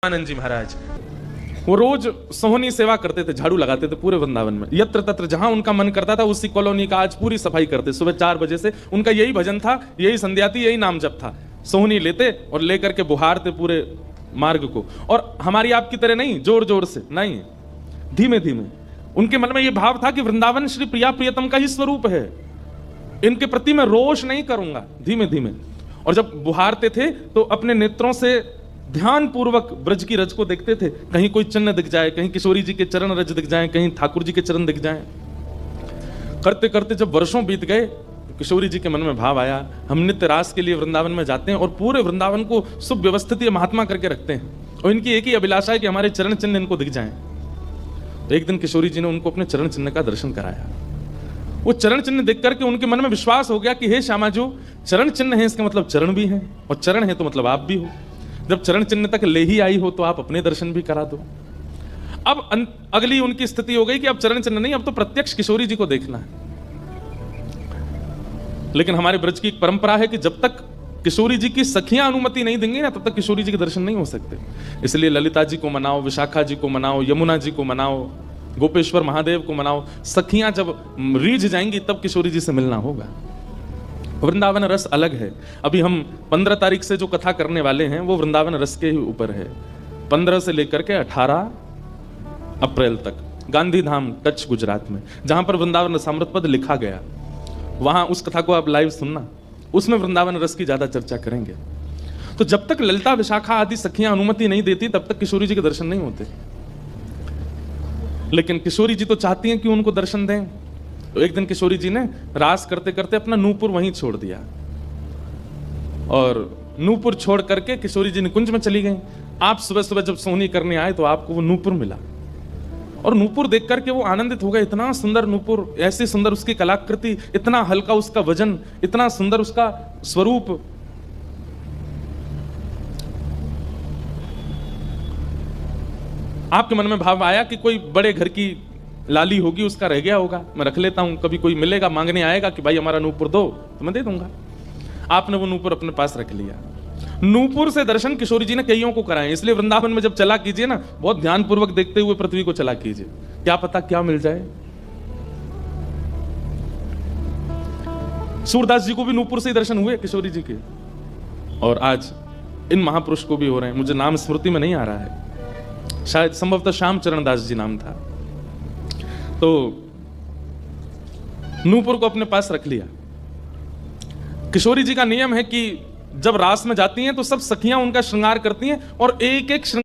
आनंद जी महाराज वो रोज सोहनी सेवा करते थे, झाड़ू लगाते थे पूरे वृंदावन में। यत्र तत्र जहां उनका मन करता था उसी कॉलोनी का आज पूरी सफाई करते। सुबह 4 बजे से उनका यही भजन था, यही संध्या थी, यही नाम जप था। सोहनी लेते और लेकर के बुहारते पूरे मार्ग को। और हमारी आपकी तरह नहीं जोर जोर से, नहीं, धीमे धीमे। उनके मन में यह भाव था कि वृंदावन श्री प्रिया प्रियतम का ही स्वरूप है, इनके प्रति मैं रोष नहीं करूंगा, धीमे धीमे। और जब बुहारते थे तो अपने नेत्रों से ध्यान पूर्वक ब्रज की रज को देखते थे। कहीं कोई चिन्ह दिख जाए, कहीं किशोरी जी के चरण रज दिख जाए, कहीं ठाकुर जी के चरण दिख जाए। करते करते जब वर्षों बीत गए तो किशोरी जी के मन में भाव आया, हम नित्य रास के लिए वृंदावन में जाते हैं और पूरे वृंदावन को सुव्यवस्थित महात्मा करके रखते हैं, और इनकी एक ही अभिलाषा है कि हमारे चरण चिन्ह इनको दिख जाएं। तो एक दिन किशोरी जी ने उनको अपने चरण चिन्ह का दर्शन कराया। वो चरण चिन्ह देख करके उनके मन में विश्वास हो गया कि हे श्यामा, जो चरण चिन्ह है इसका मतलब चरण भी है, और चरण है तो मतलब आप भी हो। जब चरण चिन्ह तक ले ही आई हो तो आप अपने दर्शन भी करा दो। अब अगली उनकी स्थिति हो गई कि अब चरण चिन्ह नहीं, अब तो प्रत्यक्ष किशोरी जी को देखना है। लेकिन हमारे ब्रज की एक परंपरा है कि जब तक किशोरी जी की सखियां अनुमति नहीं देंगी ना, तब तक किशोरी जी के दर्शन नहीं हो सकते। इसलिए ललिता जी को मनाओ, विशाखा जी को मनाओ, यमुना जी को मनाओ, गोपेश्वर महादेव को मनाओ। सखियां जब रीझ जाएंगी तब किशोरी जी से मिलना होगा। वृंदावन रस अलग है। अभी हम 15 तारीख से जो कथा करने वाले हैं वो वृंदावन रस के ही ऊपर है। 15 से लेकर के 18 अप्रैल तक गांधी धाम कच्छ गुजरात में, जहां पर वृंदावन रसामृत पद लिखा गया, वहां उस कथा को आप लाइव सुनना। उसमें वृंदावन रस की ज्यादा चर्चा करेंगे। तो जब तक ललिता विशाखा आदि सखियां अनुमति नहीं देती तब तक किशोरी जी के दर्शन नहीं होते। लेकिन किशोरी जी तो चाहती हैं कि उनको दर्शन दें। तो एक दिन किशोरी जी ने रास करते करते अपना नूपुर वहीं छोड़ दिया, और नूपुर छोड़ करके किशोरी जी निकुंज में चली गई। आप सुबह सुबह जब सोहनी करने आए तो आपको वो नूपुर मिला, और नूपुर देख करके वो आनंदित हो गए। इतना सुंदर नूपुर, ऐसी सुंदर उसकी कलाकृति, इतना हल्का उसका वजन, इतना सुंदर उसका स्वरूप। आपके मन में भाव आया कि कोई बड़े घर की लाली होगी, उसका रह गया होगा, मैं रख लेता हूं, कभी कोई मिलेगा मांगने आएगा कि भाई हमारा नूपुर दो तो मैं दे दूंगा। आपने वो नूपुर अपने पास रख लिया। नूपुर से दर्शन किशोरी जी ने कईयों को कराए। इसलिए वृंदावन में जब चला कीजिए ना, बहुत ध्यान पूर्वक देखते हुए पृथ्वी को चला कीजिए, क्या पता क्या मिल जाए। सूरदास जी को भी नूपुर से ही दर्शन हुए किशोरी जी के, और आज इन महापुरुष को भी हो रहे हैं। मुझे नाम स्मृति में नहीं आ रहा है, शायद संभवतः श्याम चरण दास जी नाम था। तो नूपुर को अपने पास रख लिया। किशोरी जी का नियम है कि जब रास में जाती हैं तो सब सखियां उनका श्रृंगार करती हैं, और एक एक